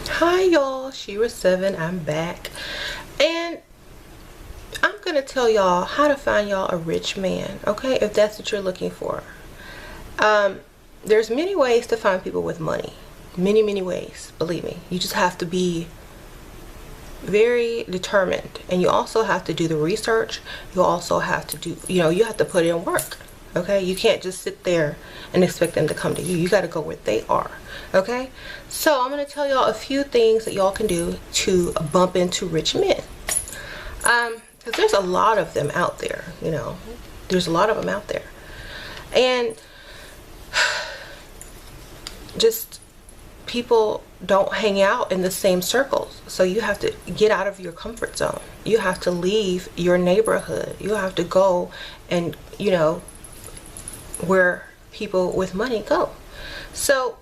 Hi y'all, Shira7, I'm back, and I'm gonna tell y'all how to find y'all a rich man, okay, if that's what you're looking for. There's many ways to find people with money, many ways, believe me. You just have to be very determined, and you also have to do the research. You also have to do, you have to put in work, okay? You can't just sit there and expect them to come to you. You got to go where they are, okay? So I'm going to tell y'all a few things that y'all can do to bump into rich men, because there's a lot of them out there. There's a lot of them out there, and just people don't hang out in the same circles. So you have to get out of your comfort zone. You have to leave your neighborhood. You have to go and where people with money go. So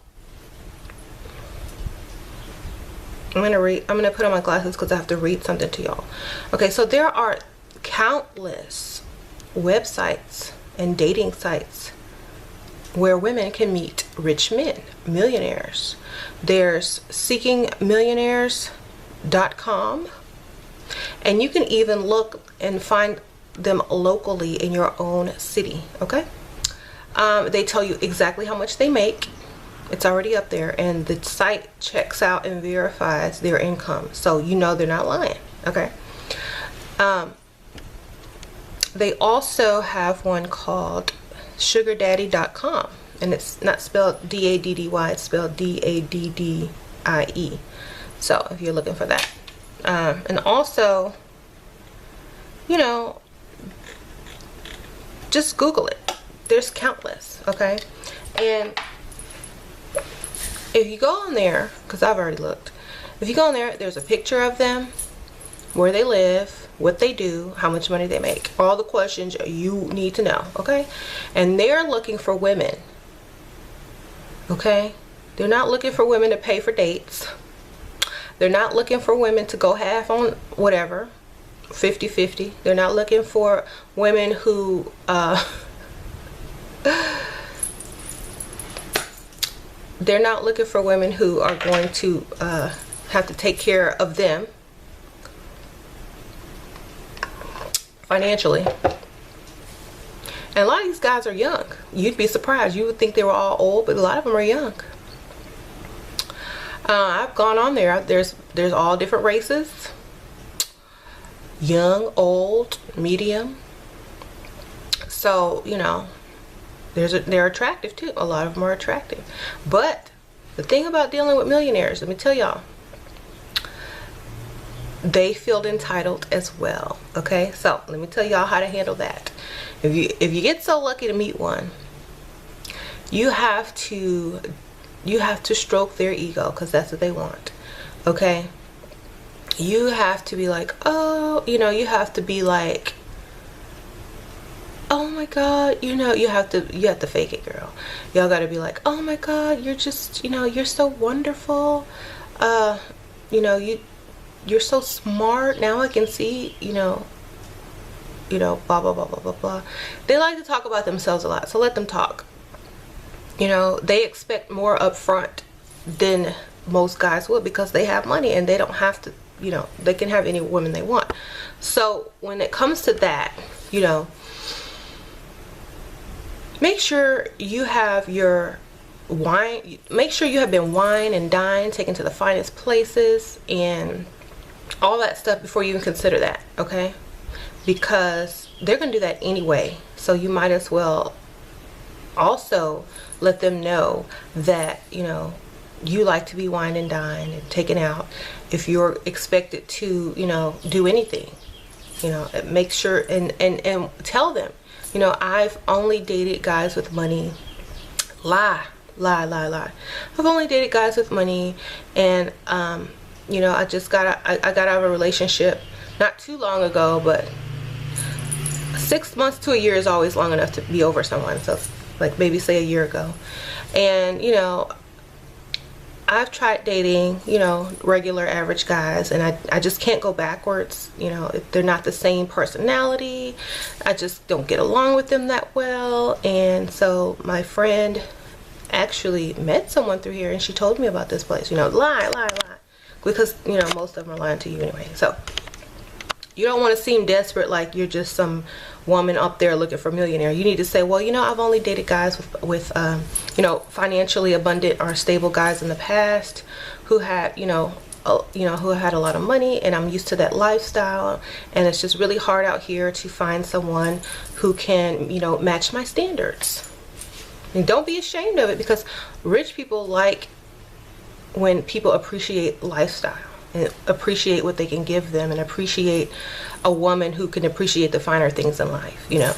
I'm gonna put on my glasses because I have to read something to y'all. Okay, so there are countless websites and dating sites where women can meet rich men, millionaires. There's seekingmillionaires.com, and you can even look and find them locally in your own city, okay? They tell you exactly how much they make. It's already up there, and the site checks out and verifies their income, so they're not lying, okay? They also have one called sugardaddy.com, and it's not spelled D-A-D-D-Y, it's spelled D-A-D-D-I-E. So if you're looking for that, and also just Google it. There's countless, okay? And if you go on there, because I've already looked, if you go on there, there's a picture of them, where they live, what they do, how much money they make, all the questions you need to know, okay? And they're looking for women, okay? They're not looking for women to pay for dates. They're not looking for women to go half on whatever, 50-50. They're not looking for women who they're not looking for women who are going to have to take care of them financially. And a lot of these guys are young. You'd be surprised. You would think they were all old, but a lot of them are young. I've gone on there. There's all different races. Young, old, medium. So, they're attractive too. A lot of them are attractive. But the thing about dealing with millionaires, let me tell y'all, they feel entitled as well, okay? So let me tell y'all how to handle that. If you get so lucky to meet one, you have to stroke their ego, because that's what they want, okay? You have to be like, oh, you have to be like, oh my god, you have to fake it, girl. Y'all gotta be like, oh my god, you're just, you're so wonderful, you're so smart. Now I can see, blah blah blah blah blah blah. They like to talk about themselves a lot, so let them talk. They expect more up front than most guys would, because they have money and they don't have to, they can have any woman they want. So when it comes to that, make sure you have your wine. Make sure you have been wine and dined, taken to the finest places, and all that stuff before you even consider that, okay? Because they're gonna do that anyway. So you might as well also let them know that you like to be wine and dined and taken out. If you're expected to do anything, make sure and tell them, I've only dated guys with money. Lie. I've only dated guys with money, and I got out of a relationship not too long ago, but 6 months to a year is always long enough to be over someone. So like maybe say a year ago. And I've tried dating regular average guys, and I just can't go backwards. They're not the same personality. I just don't get along with them that well. And so my friend actually met someone through here, and she told me about this place. Lie. because, you know, most of them are lying to you anyway. So you don't want to seem desperate, like you're just some woman up there looking for a millionaire. You need to say, well, you know, I've only dated guys with you know, financially abundant or stable guys in the past who had, you know, who had a lot of money, and I'm used to that lifestyle, and it's just really hard out here to find someone who can, you know, match my standards. And don't be ashamed of it, because rich people like when people appreciate lifestyle and appreciate what they can give them, and appreciate a woman who can appreciate the finer things in life, you know.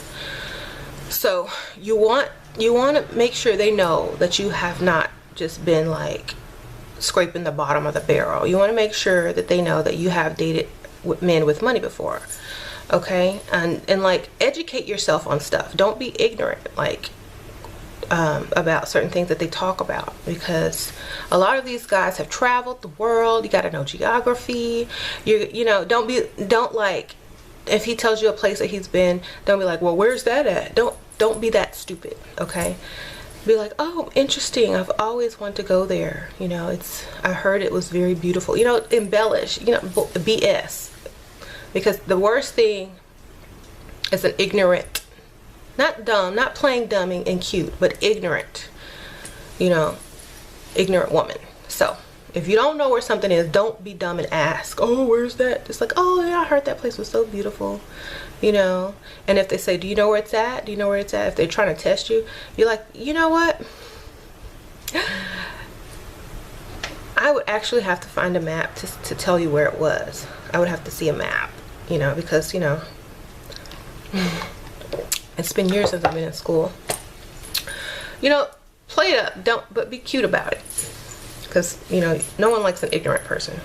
So you want to make sure they know that you have not just been like scraping the bottom of the barrel. You want to make sure that they know that you have dated men with money before, okay? And like, educate yourself on stuff. Don't be ignorant, like, about certain things that they talk about, because a lot of these guys have traveled the world. You got to know geography. You know, don't like, if he tells you a place that he's been, don't be like, well, where's that at? Don't be that stupid, okay? Be like, oh, interesting, I've always wanted to go there, you know, I heard it was very beautiful, you know. Embellish, you know, BS, because the worst thing is an ignorant, not dumb, not playing dumb and cute, but ignorant, you know, ignorant woman. So if you don't know where something is, don't be dumb and ask, oh, where's that? It's like, oh yeah, I heard that place was so beautiful, you know. And if they say, do you know where it's at? Do you know where it's at? If they're trying to test you, you're like, you know what? I would actually have to find a map to tell you where it was. I would have to see a map, you know, because, you know, it's been years since I've been in school. You know, play it up, but be cute about it. Because, you know, no one likes an ignorant person.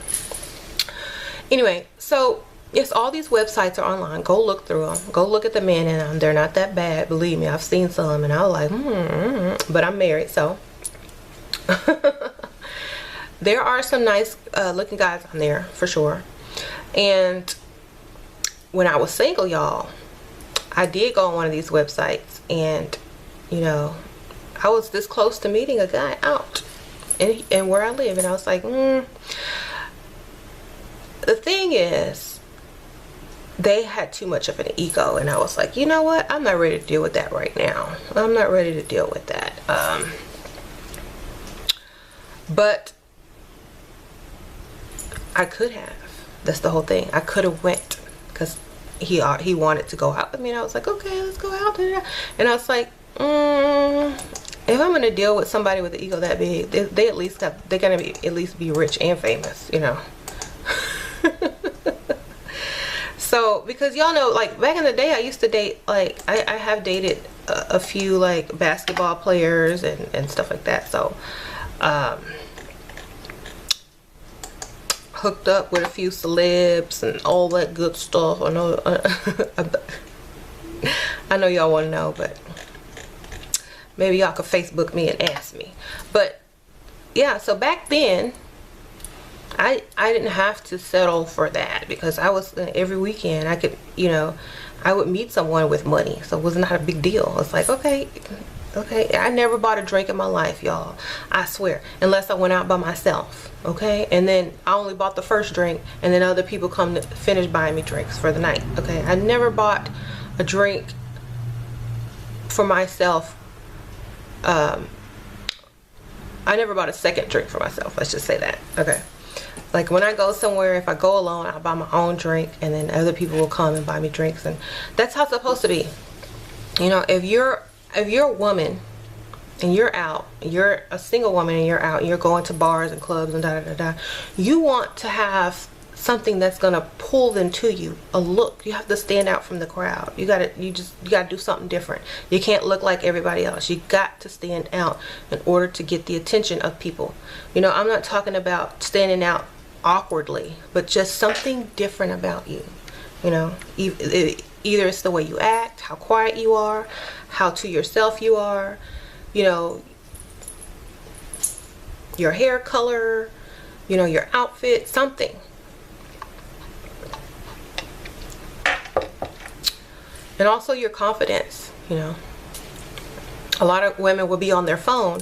Anyway, so yes, all these websites are online. Go look through them. Go look at the men in them. They're not that bad. Believe me, I've seen some, and I was like, but I'm married, so. There are some nice looking guys on there, for sure. And when I was single, y'all, I did go on one of these websites, and, you know, I was this close to meeting a guy out and where I live, and I was like, the thing is, they had too much of an ego, and I was like, you know what, I'm not ready to deal with that right now. I'm not ready to deal with that. But I could have. That's the whole thing. I could have went, because he wanted to go out with me, and I was like, okay, let's go out there. And I was like, if I'm gonna deal with somebody with an ego that big, they're gonna be at least be rich and famous, you know. So, because y'all know, like, back in the day, I used to date, like, I have dated a few, like, basketball players and stuff like that. So, hooked up with a few celebs and all that good stuff. I know y'all want to know, but maybe y'all could Facebook me and ask me. But yeah, so back then I didn't have to settle for that, because I was, every weekend I could, you know, I would meet someone with money, so it was not a big deal. It's like, okay, I never bought a drink in my life, y'all, I swear, unless I went out by myself, okay? And then I only bought the first drink, and then other people come to finish buying me drinks for the night, okay? I never bought a drink for myself. I never bought a second drink for myself, let's just say that, okay? Like, when I go somewhere, if I go alone, I'll buy my own drink, and then other people will come and buy me drinks, and that's how it's supposed to be. You know, if you're a woman and you're out, you're a single woman and you're out, and you're going to bars and clubs and you want to have something that's gonna pull them to you, a look. You have to stand out from the crowd. You gotta do something different. You can't look like everybody else. You got to stand out in order to get the attention of people. You know, I'm not talking about standing out awkwardly, but just something different about you. You know, either it's the way you act, how quiet you are, how to yourself you are, you know, your hair color, you know, your outfit, something. And also your confidence, you know. A lot of women will be on their phone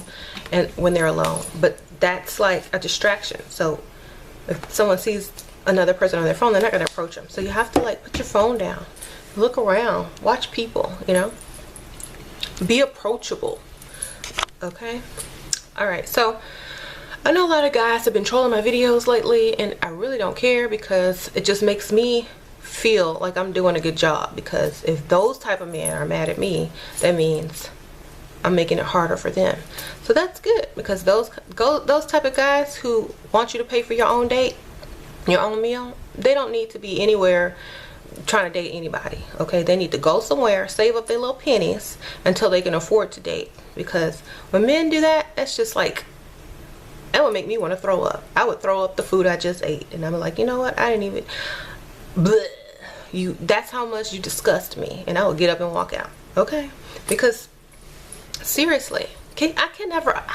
and when they're alone, but that's like a distraction. So If someone sees another person on their phone, they're not going to approach them. So you have to like put your phone down, look around, watch people, you know, be approachable. Okay. All right. So I know a lot of guys have been trolling my videos lately, and I really don't care, because it just makes me feel like I'm doing a good job. Because if those type of men are mad at me, that means I'm making it harder for them. So that's good, because those type of guys who want you to pay for your own date, your own meal, they don't need to be anywhere trying to date anybody. Okay, they need to go somewhere, save up their little pennies until they can afford to date. Because when men do that, that's just like, that would make me want to throw up. I would throw up the food I just ate, and I'm like, you know what, I didn't even, bleh. That's how much you disgust me, and I would get up and walk out. Okay, because seriously, I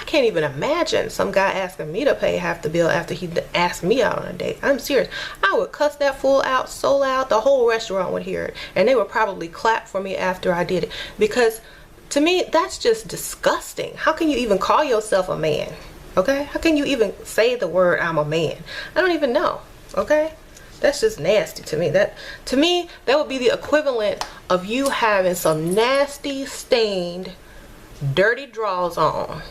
can't even imagine some guy asking me to pay half the bill after he asked me out on a date. I'm serious. I would cuss that fool out so loud the whole restaurant would hear it, and they would probably clap for me after I did it. Because to me, that's just disgusting. How can you even call yourself a man? Okay, how can you even say the word I'm a man? I don't even know. Okay, that's just nasty to me. That would be the equivalent of you having some nasty stained dirty drawers on.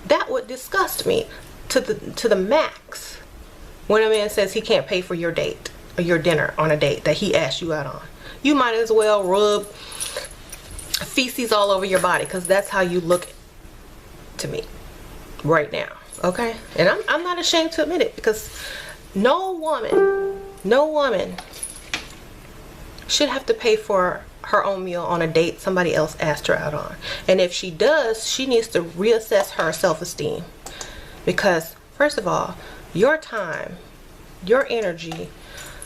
That would disgust me to the max. When a man says he can't pay for your date or your dinner on a date that he asked you out on, you might as well rub feces all over your body, because that's how you look to me right now. Okay, and I'm not ashamed to admit it, because no woman should have to pay for her own meal on a date somebody else asked her out on. And if she does, she needs to reassess her self-esteem. Because first of all, your time, your energy,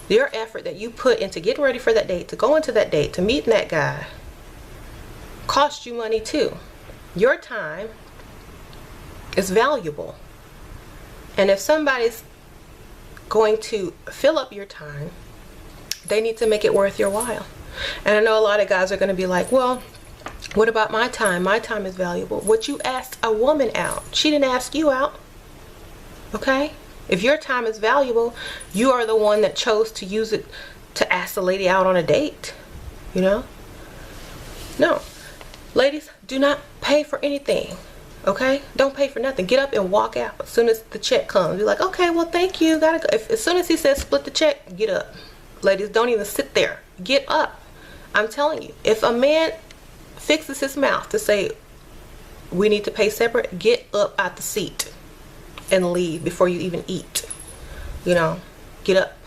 your effort that you put into getting ready for that date, to go into that date, to meeting that guy, cost you money too. Your time is valuable. And if somebody's going to fill up your time, they need to make it worth your while. And I know a lot of guys are going to be like, well, what about my time? My time is valuable. What you asked a woman out, she didn't ask you out. Okay? If your time is valuable, you are the one that chose to use it to ask the lady out on a date. You know? No. Ladies, do not pay for anything. Okay? Don't pay for nothing. Get up and walk out as soon as the check comes. Be like, okay, well, thank you. Gotta go. As soon as he says split the check, get up. Ladies, don't even sit there. Get up. I'm telling you, if a man fixes his mouth to say we need to pay separate, get up out the seat and leave before you even eat. You know, get up.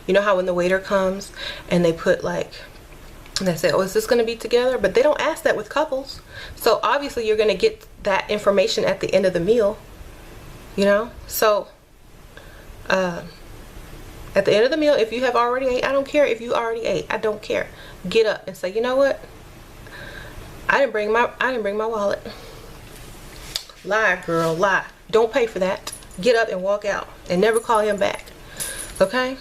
You know how when the waiter comes and they put like, and they say, oh, is this going to be together? But they don't ask that with couples. So obviously you're going to get that information at the end of the meal. You know? So, at the end of the meal, if you have already ate, I don't care if you already ate. I don't care. Get up and say, you know what? I didn't bring my wallet. Lie, girl, lie. Don't pay for that. Get up and walk out and never call him back. Okay?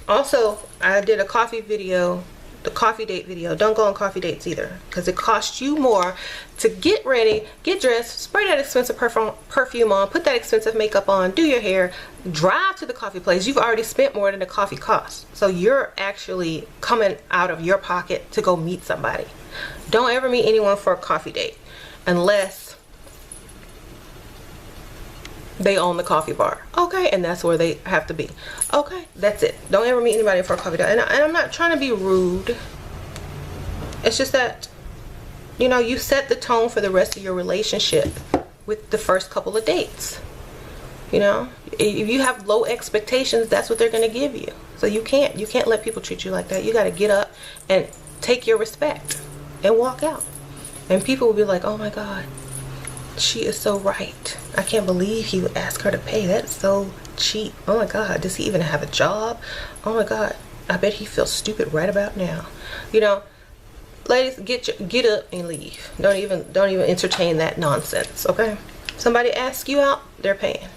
Also, I did a coffee video, the coffee date video. Don't go on coffee dates either, because it costs you more to get ready, get dressed, spray that expensive perfume on, put that expensive makeup on, do your hair, drive to the coffee place. You've already spent more than the coffee costs. So you're actually coming out of your pocket to go meet somebody. Don't ever meet anyone for a coffee date unless they own the coffee bar. Okay, and that's where they have to be. Okay, that's it. Don't ever meet anybody for a coffee date. And I'm not trying to be rude. It's just that, you know, you set the tone for the rest of your relationship with the first couple of dates. You know, if you have low expectations, that's what they're going to give you. So you can't let people treat you like that. You got to get up and take your respect and walk out. And people will be like, oh my God, she is so right. I can't believe he would ask her to pay. That's so cheap. Oh my God, does he even have a job? Oh my God, I bet he feels stupid right about now. You know, ladies, get up and leave. Don't even entertain that nonsense. Okay? Somebody asks you out, they're paying.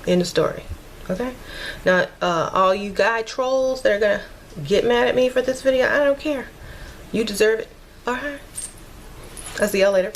End of story. Okay? Now, all you guy trolls that are gonna get mad at me for this video, I don't care. You deserve it. All right? I'll see y'all later.